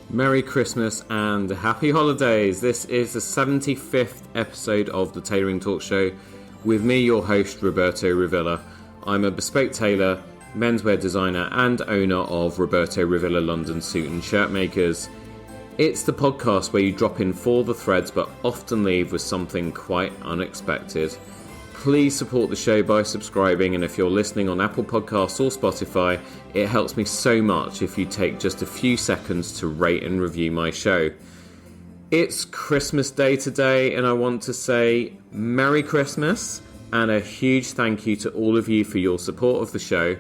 Merry Christmas and happy holidays. This is the 75th episode of the Tailoring Talk show with me, your host, Roberto Revilla. I'm a bespoke tailor, menswear designer and owner of Roberto Revilla London Suit and Shirt Makers. It's the podcast where you drop in for the threads but often leave with something quite unexpected. Please support the show by subscribing, and if you're listening on Apple Podcasts or Spotify, it helps me so much if you take just a few seconds to rate and review my show. It's Christmas Day today, and I want to say Merry Christmas and a huge thank you to all of you for your support of the show.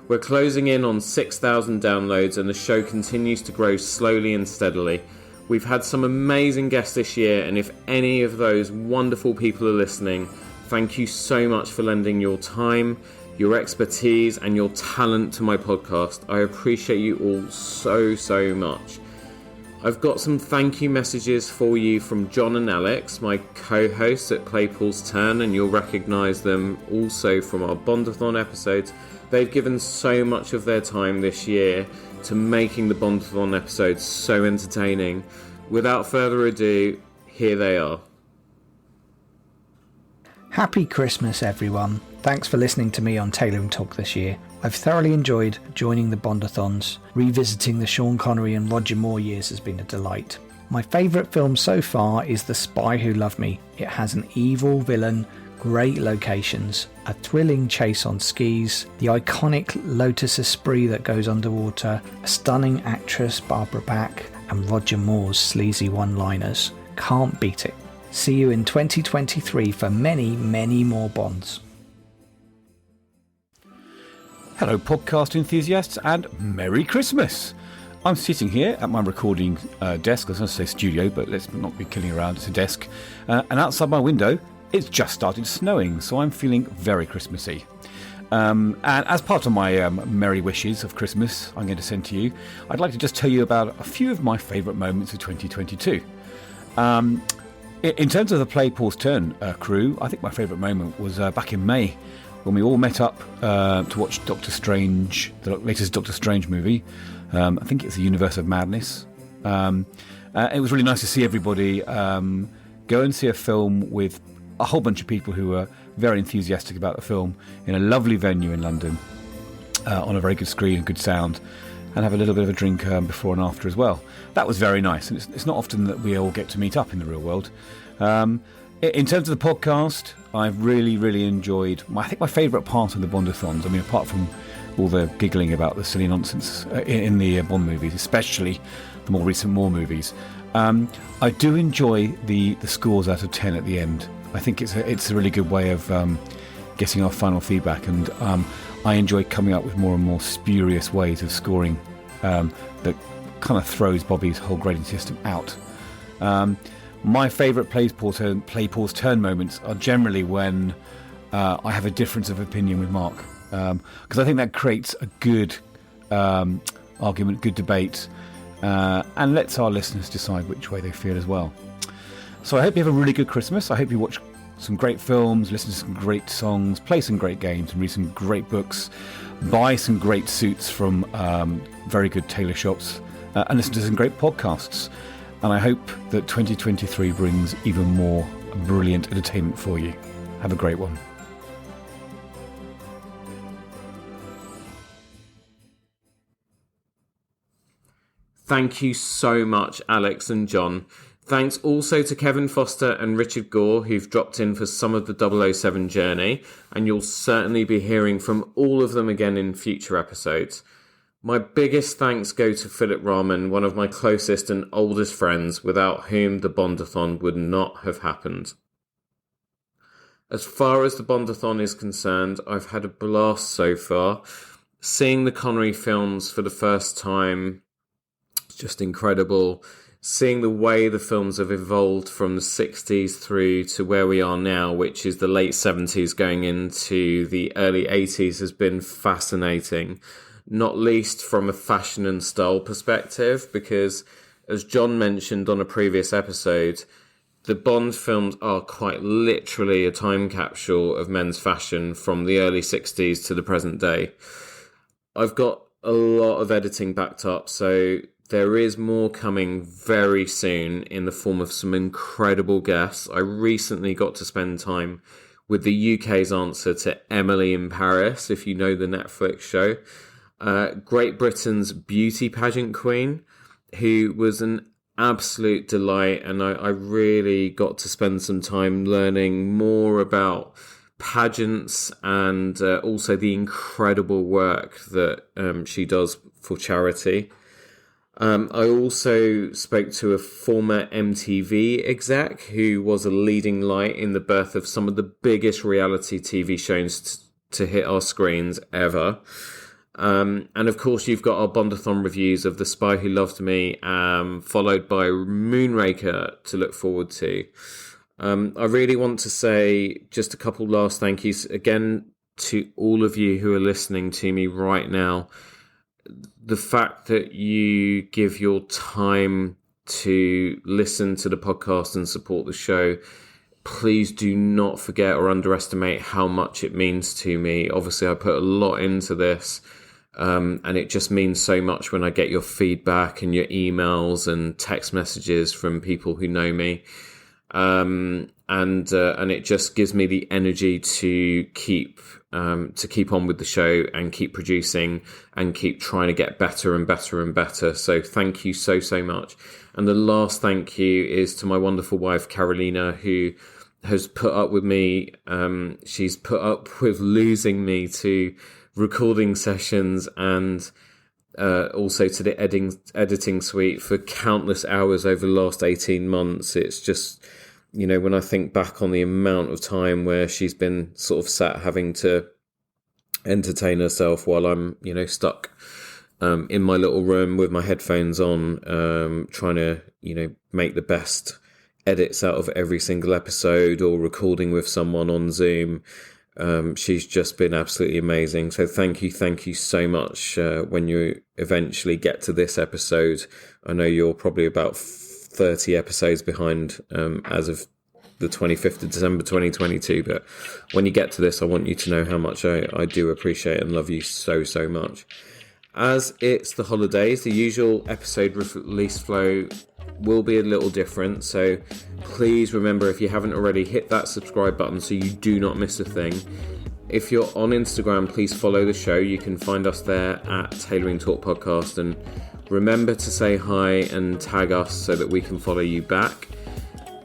We're closing in on 6,000 downloads and the show continues to grow slowly and steadily. We've had some amazing guests this year, and if any of those wonderful people are listening, thank you so much for lending your time, your expertise and your talent to my podcast. I appreciate you all so much. I've got some thank you messages for you from Jon and Alex, my co-hosts at Play Paul's Turn, and you'll recognise them also from our Bondathon episodes. They've given so much of their time this year to making the Bondathon episodes so entertaining. Without further ado, here they are. Happy Christmas, everyone. Thanks for listening to me on Tailoring Talk this year. I've thoroughly enjoyed joining the Bondathons. Revisiting the Sean Connery and Roger Moore years has been a delight. My favourite film so far is The Spy Who Loved Me. It has an evil villain, great locations, a thrilling chase on skis, the iconic Lotus Esprit that goes underwater, a stunning actress, Barbara Bach, and Roger Moore's sleazy one-liners. Can't beat it. See you in 2023 for many more Bonds. Hello podcast enthusiasts and Merry Christmas! I'm sitting here at my recording desk. I was going to say studio, but let's not be killing around, it's a desk. And outside my window, it's just started snowing, so I'm feeling very Christmassy. And as part of my merry wishes of Christmas I'm going to send to you, I'd like to just tell you about a few of my favourite moments of 2022. In terms of the Play Paul's Turn crew, I think my favourite moment was back in May when we all met up to watch Doctor Strange, the latest Doctor Strange movie. I think it's the Universe of Madness. It was really nice to see everybody go and see a film with a whole bunch of people who were very enthusiastic about the film in a lovely venue in London on a very good screen and good sound, and have a little bit of a drink before and after as well. That was very nice, and it's not often that we all get to meet up in the real world. In terms of the podcast, I've really enjoyed, I think my favourite part of the Bondathons, I mean, apart from all the giggling about the silly nonsense in the Bond movies, especially the more recent Moore movies, I do enjoy the scores out of 10 at the end. I think it's a really good way of getting our final feedback, and I enjoy coming up with more and more spurious ways of scoring that kind of throws Bobby's whole grading system out. My favourite Play Paul's Turn moments are generally when I have a difference of opinion with Mark, because I think that creates a good argument, good debate, and lets our listeners decide which way they feel as well. So I hope you have a really good Christmas. I hope you watch some great films, listen to some great songs, play some great games, and read some great books, buy some great suits from very good tailor shops, and listen to some great podcasts. And I hope that 2023 brings even more brilliant entertainment for you. Have a great one. Thank you so much, Alex and Jon. Thanks also to Kevin Foster and Richard Gore, who've dropped in for some of the 007 journey, and you'll certainly be hearing from all of them again in future episodes. My biggest thanks go to Philip Rahman, one of my closest and oldest friends, without whom the Bondathon would not have happened. As far as the Bondathon is concerned, I've had a blast so far. Seeing the Connery films for the first time, it's just incredible. Seeing the way the films have evolved from the 60s through to where we are now, which is the late 70s going into the early 80s, has been fascinating. Not least from a fashion and style perspective, because as Jon mentioned on a previous episode, the Bond films are quite literally a time capsule of men's fashion from the early 60s to the present day. I've got a lot of editing backed up, so there is more coming very soon in the form of some incredible guests. I recently got to spend time with the UK's answer to Emily in Paris, if you know the Netflix show. Great Britain's beauty pageant queen, who was an absolute delight, and I really got to spend some time learning more about pageants and also the incredible work that she does for charity. I also spoke to a former MTV exec who was a leading light in the birth of some of the biggest reality TV shows to hit our screens ever. And of course, you've got our Bondathon reviews of The Spy Who Loved Me, followed by Moonraker to look forward to. I really want to say just a couple last thank yous again to all of you who are listening to me right now. The fact that you give your time to listen to the podcast and support the show, please do not forget or underestimate how much it means to me. Obviously, I put a lot into this, and it just means so much when I get your feedback and your emails and text messages from people who know me. And it just gives me the energy to keep on with the show and keep producing and keep trying to get better and better and better. So thank you so much. And the last thank you is to my wonderful wife Carolina, who has put up with me. She's put up with losing me to recording sessions and also to the editing suite for countless hours over the last 18 months. It's just, when I think back on the amount of time where she's been sort of sat having to entertain herself while I'm, stuck in my little room with my headphones on, trying to, make the best edits out of every single episode or recording with someone on Zoom. She's just been absolutely amazing. So thank you so much. When you eventually get to this episode, I know you're probably about 30 episodes behind as of the 25th of December 2022, but when you get to this, I want you to know how much I do appreciate and love you so much. As it's the holidays, the usual episode release flow will be a little different, so please remember, if you haven't already, hit that subscribe button so you do not miss a thing. If you're on Instagram, please follow the show. You can find us there at Tailoring Talk Podcast, and remember to say hi and tag us so that we can follow you back.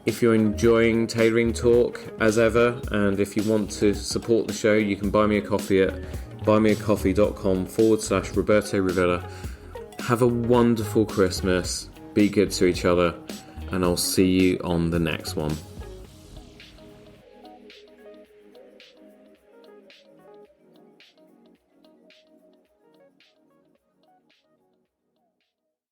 If you're enjoying Tailoring Talk, as ever, and if you want to support the show, you can buy me a coffee at buymeacoffee.com/Roberto Revilla. Have a wonderful Christmas. Be good to each other, and I'll see you on the next one.